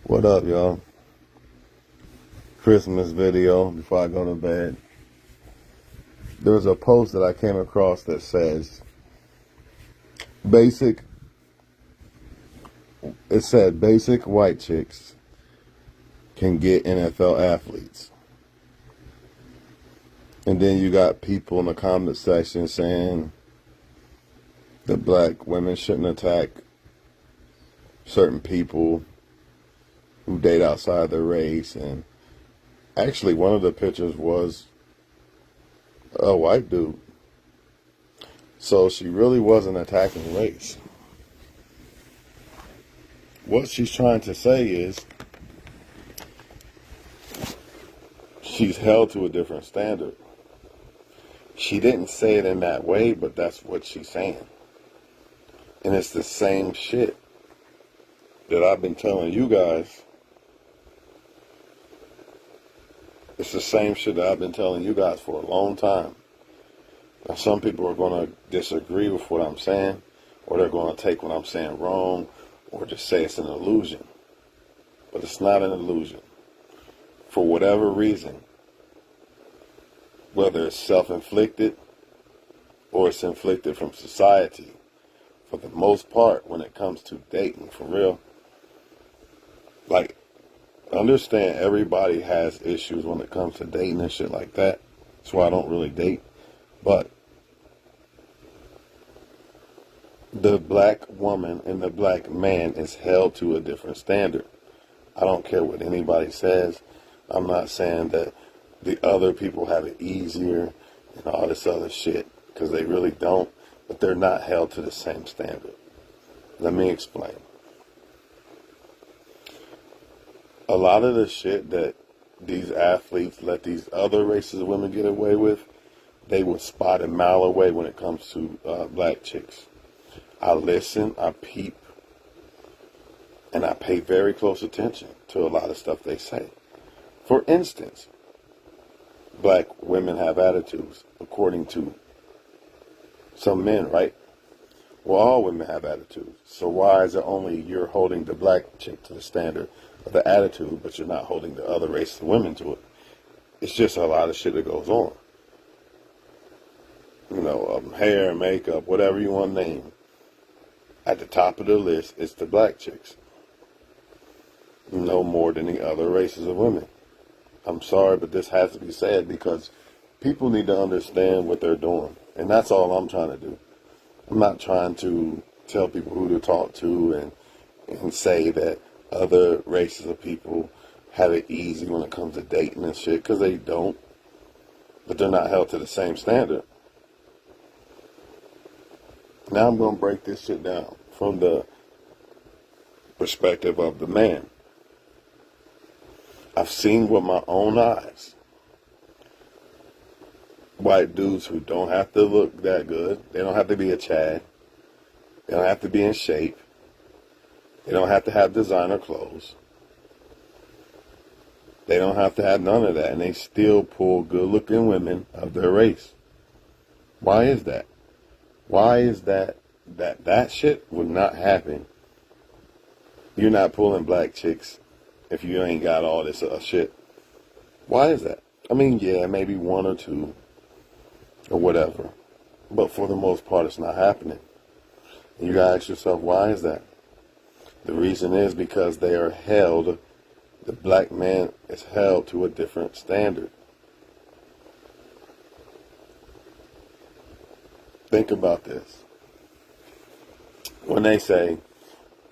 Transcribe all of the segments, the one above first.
What up, y'all? Christmas video before I go to bed. There was a post that I came across that says basic, it said basic white chicks can get NFL athletes. And then you got people in the comment section saying that black women shouldn't attack certain people who date outside their race. And actually, one of the pictures was a white dude. So she really wasn't attacking race. What she's trying to say is she's held to a different standard. She didn't say it in that way, but that's what she's saying. And it's the same shit that I've been telling you guys. It's the same shit that I've been telling you guys for a long time. Now, some people are going to disagree with what I'm saying, or they're going to take what I'm saying wrong, or just say it's an illusion. But it's not an illusion. For whatever reason, whether it's self-inflicted or it's inflicted from society, for the most part, when it comes to dating, for real, like, understand everybody has issues when it comes to dating and shit like that. That's why I don't really date. But the black woman and the black man is held to a different standard. I don't care what anybody says. I'm not saying that the other people have it easier and all this other shit, because they really don't, but they're not held to the same standard. Let me explain. A lot of the shit that these athletes let these other races of women get away with, they would spot a mile away when it comes to black chicks. I listen, I peep, and I pay very close attention to a lot of stuff they say. For instance, black women have attitudes, according to some men, right? Well, all women have attitudes. So why is it only you're holding the black chick to the standard of the attitude, but you're not holding the other race of women to it? It's just a lot of shit that goes on. You know, hair, makeup, whatever you want to name. At the top of the list, it's the black chicks. No more than the other races of women. I'm sorry, but this has to be said because people need to understand what they're doing. And that's all I'm trying to do. I'm not trying to tell people who to talk to and say that other races of people have it easy when it comes to dating and shit, because they don't. But they're not held to the same standard. Now I'm going to break this shit down from the perspective of the man. I've seen with my own eyes white dudes who don't have to look that good. They don't have to be a Chad. They don't have to be in shape. They don't have to have designer clothes. They don't have to have none of that. And they still pull good-looking women of their race. Why is that? Why is that shit would not happen? You're not pulling black chicks if you ain't got all this shit. Why is that? I mean, yeah, maybe one or two or whatever. But for the most part, it's not happening. And you gotta ask yourself, why is that? The reason is because they are held, the black man is held to a different standard. Think about this. When they say,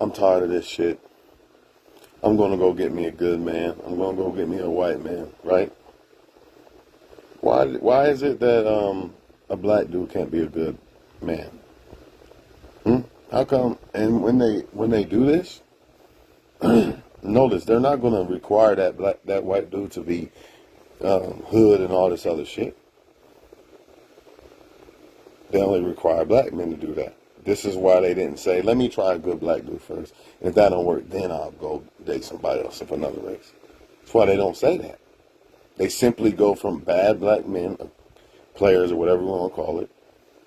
I'm tired of this shit, I'm going to go get me a good man, I'm going to go get me a white man, right? Why is it that a black dude can't be a good man? How come? And when they do this, notice they're not going to require that white dude to be hood and all this other shit. They only require black men to do that. This is why they didn't say, let me try a good black dude first. If that don't work, then I'll go date somebody else of another race. That's why they don't say that. They simply go from bad black men, players or whatever you want to call it,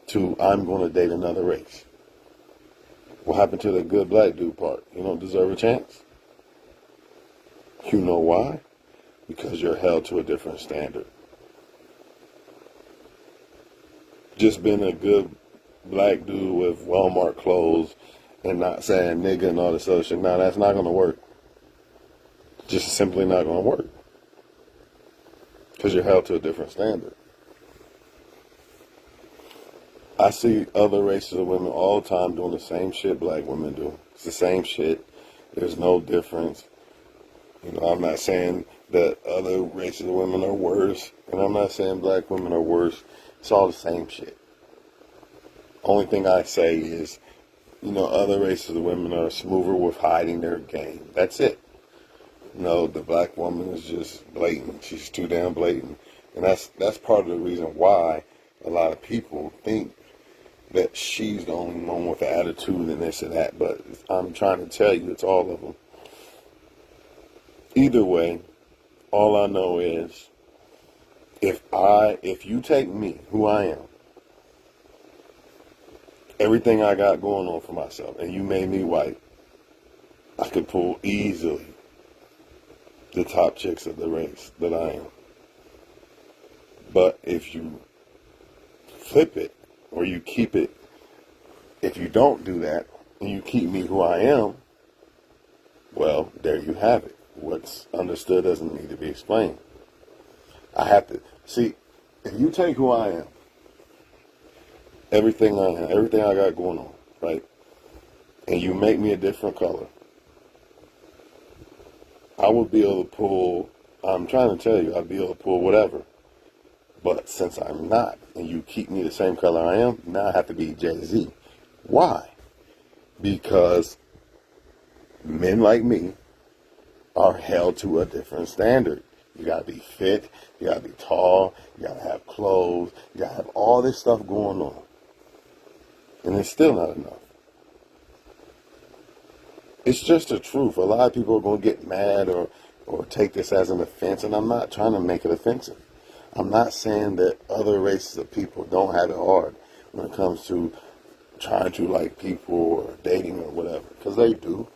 to I'm going to date another race. What happened to the good black dude part? You don't deserve a chance? You know why? Because you're held to a different standard. Just being a good black dude with Walmart clothes and not saying nigga and all this other shit, no, that's not going to work. Just simply not going to work. Because you're held to a different standard. I see other races of women all the time doing the same shit black women do. It's the same shit. There's no difference. I'm not saying that other races of women are worse, and I'm not saying black women are worse. It's all the same shit. Only thing I say is, other races of women are smoother with hiding their game. That's it. The black woman is just blatant. She's too damn blatant. And that's part of the reason why a lot of people think that she's the only one with the attitude and this and that. But I'm trying to tell you, it's all of them. Either way, all I know is if you take me, who I am, everything I got going on for myself, and you made me white, I could pull easily the top chicks of the race that I am. But if you flip it, or you keep it, if you don't do that, and you keep me who I am, well, there you have it. What's understood doesn't need to be explained. I have to, see, if you take who I am, everything I have, everything I got going on, right, and you make me a different color, I would be able to pull, I'm trying to tell you, I'd be able to pull whatever. But since I'm not, and you keep me the same color I am, now I have to be Jay-Z. Why? Because men like me are held to a different standard. You gotta be fit, you gotta be tall, you gotta have clothes, you gotta have all this stuff going on. And it's still not enough. It's just the truth. A lot of people are gonna get mad or take this as an offense, and I'm not trying to make it offensive. I'm not saying that other races of people don't have it hard when it comes to trying to like people or dating or whatever, because they do.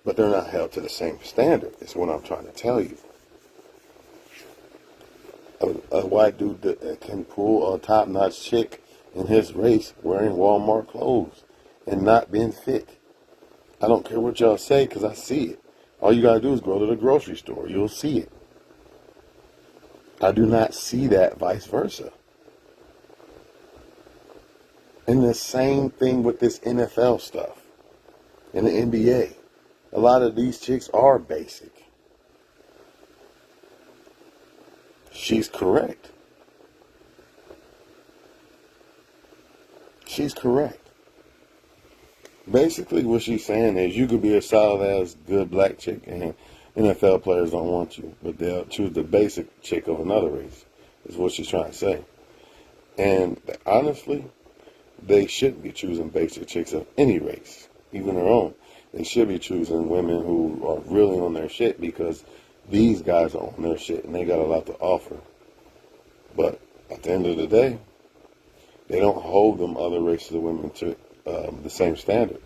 But they're not held to the same standard, is what I'm trying to tell you. A white dude that can pull a top-notch chick in his race wearing Walmart clothes and not being fit. I don't care what y'all say, because I see it. All you got to do is go to the grocery store. You'll see it. I do not see that vice versa. And the same thing with this NFL stuff and the NBA. A lot of these chicks are basic. She's correct. She's correct. Basically what she's saying is you could be a solid-ass good black chick and NFL players don't want you, but they'll choose the basic chick of another race, is what she's trying to say. And honestly, they shouldn't be choosing basic chicks of any race, even their own. They should be choosing women who are really on their shit, because these guys are on their shit and they got a lot to offer. But at the end of the day, they don't hold them other races of women to the same standard.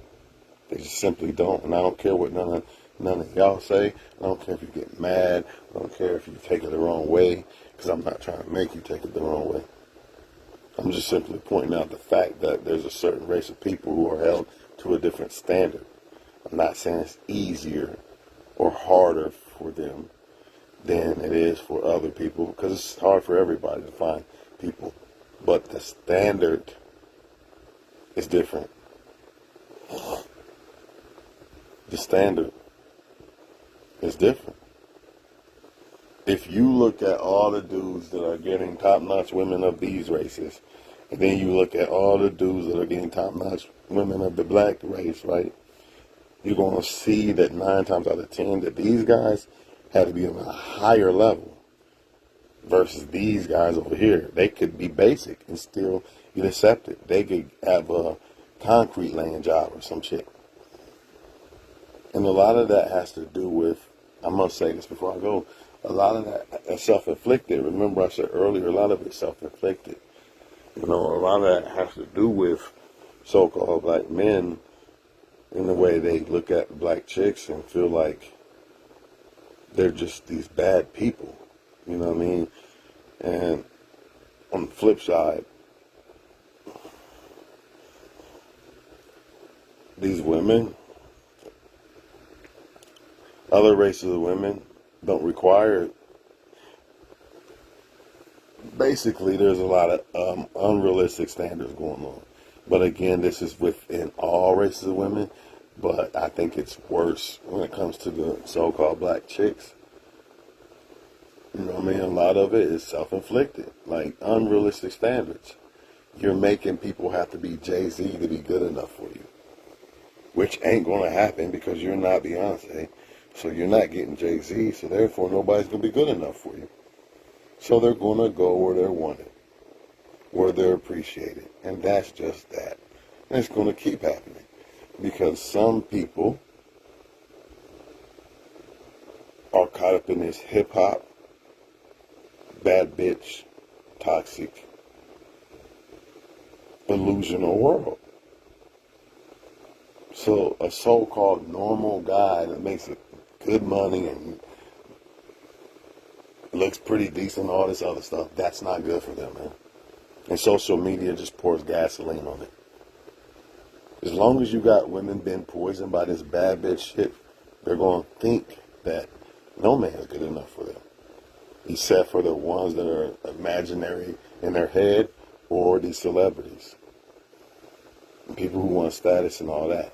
They just simply don't. And I don't care what none of y'all say. I don't care if you get mad. I don't care if you take it the wrong way, because I'm not trying to make you take it the wrong way. I'm just simply pointing out the fact that there's a certain race of people who are held to a different standard. I'm not saying it's easier or harder for them than it is for other people, because it's hard for everybody to find people. But the standard is different. The standard is different. If you look at all the dudes that are getting top-notch women of these races, and then you look at all the dudes that are getting top-notch women of the black race, right? You're going to see that 9 times out of 10 that these guys had to be on a higher level versus these guys over here. They could be basic and still get accepted. They could have a concrete laying job or some shit. And a lot of that has to do with, I must say this before I go, a lot of that is self-inflicted. Remember I said earlier, a lot of it's self-inflicted. A lot of that has to do with so-called black men in the way they look at black chicks and feel like they're just these bad people. You know what I mean? And on the flip side, these women, other races of women, don't require. Basically, there's a lot of unrealistic standards going on. But again, this is within all races of women. But I think it's worse when it comes to the so-called black chicks. You know what I mean? A lot of it is self-inflicted, like unrealistic standards. You're making people have to be Jay-Z to be good enough for you, which ain't going to happen because you're not Beyonce. So you're not getting Jay-Z, so therefore nobody's going to be good enough for you. So they're going to go where they're wanted, where they're appreciated. And that's just that. And it's going to keep happening because some people are caught up in this hip-hop, bad bitch, toxic, delusional world. So a so-called normal guy that makes good money and looks pretty decent, all this other stuff, that's not good for them, man. And social media just pours gasoline on it. As long as you got women being poisoned by this bad bitch shit, they're going to think that no man is good enough for them. Except for the ones that are imaginary in their head or these celebrities. And people who want status and all that.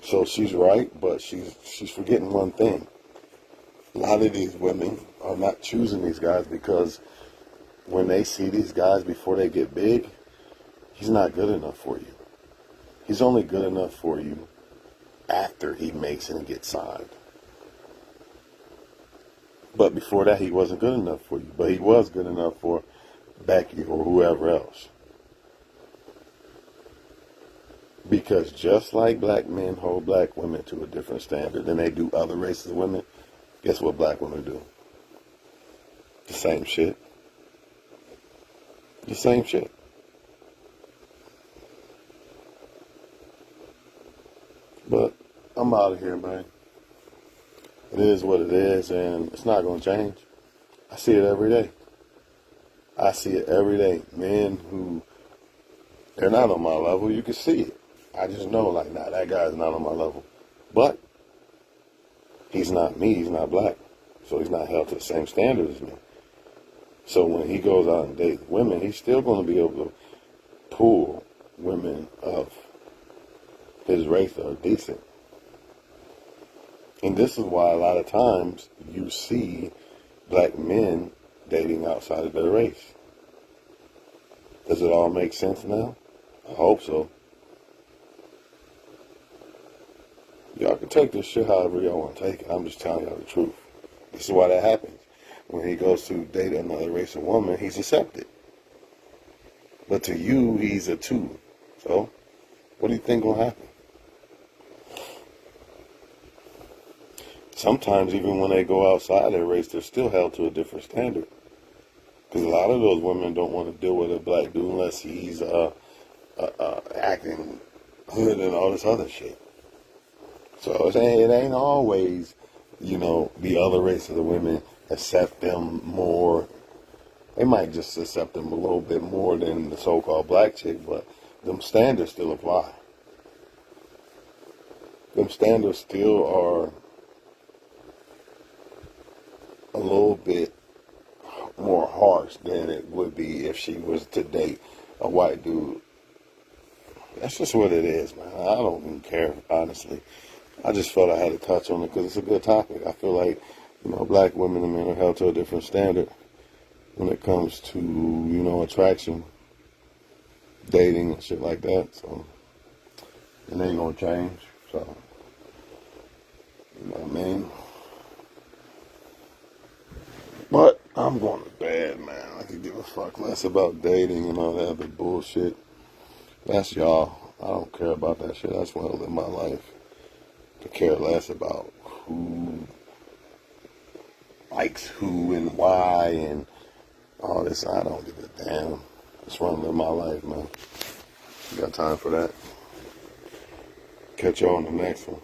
So she's right, but she's forgetting one thing. A lot of these women are not choosing these guys because when they see these guys before they get big, he's not good enough for you. He's only good enough for you after he makes it and gets signed. But before that, he wasn't good enough for you. But he was good enough for Becky or whoever else. Because just like black men hold black women to a different standard than they do other races of women, guess what black women do? The same shit. The same shit. But I'm out of here, man. It is what it is, and it's not going to change. I see it every day. I see it every day. Men who, they're not on my level, you can see it. I just know, like, nah, that guy's not on my level. But he's not me, he's not black. So he's not held to the same standard as me. So when he goes out and dates women, he's still going to be able to pull women of his race that are decent. And this is why a lot of times you see black men dating outside of their race. Does it all make sense now? I hope so. Y'all can take this shit however y'all want to take it. I'm just telling y'all the truth. This is why that happens. When he goes to date another race of woman, he's accepted. But to you, he's a 2. So, what do you think will happen? Sometimes even when they go outside their race, they're still held to a different standard. Because a lot of those women don't want to deal with a black dude unless he's acting hood and all this other shit. So it ain't always, the other race of the women accept them more. They might just accept them a little bit more than the so-called black chick, but them standards still apply. Them standards still are a little bit more harsh than it would be if she was to date a white dude. That's just what it is, man. I don't even care, honestly. I just felt I had to touch on it because it's a good topic. I feel like, black women and men are held to a different standard when it comes to, attraction, dating, and shit like that. So, it ain't gonna change. So, you know what I mean? But I'm going to bed, man. I could give a fuck less about dating and all that other bullshit. That's y'all. I don't care about that shit. I just want to live my life. To care less about who likes who and why and all this. I don't give a damn. Just want to live my life, man. You got time for that? Catch y'all on the next one.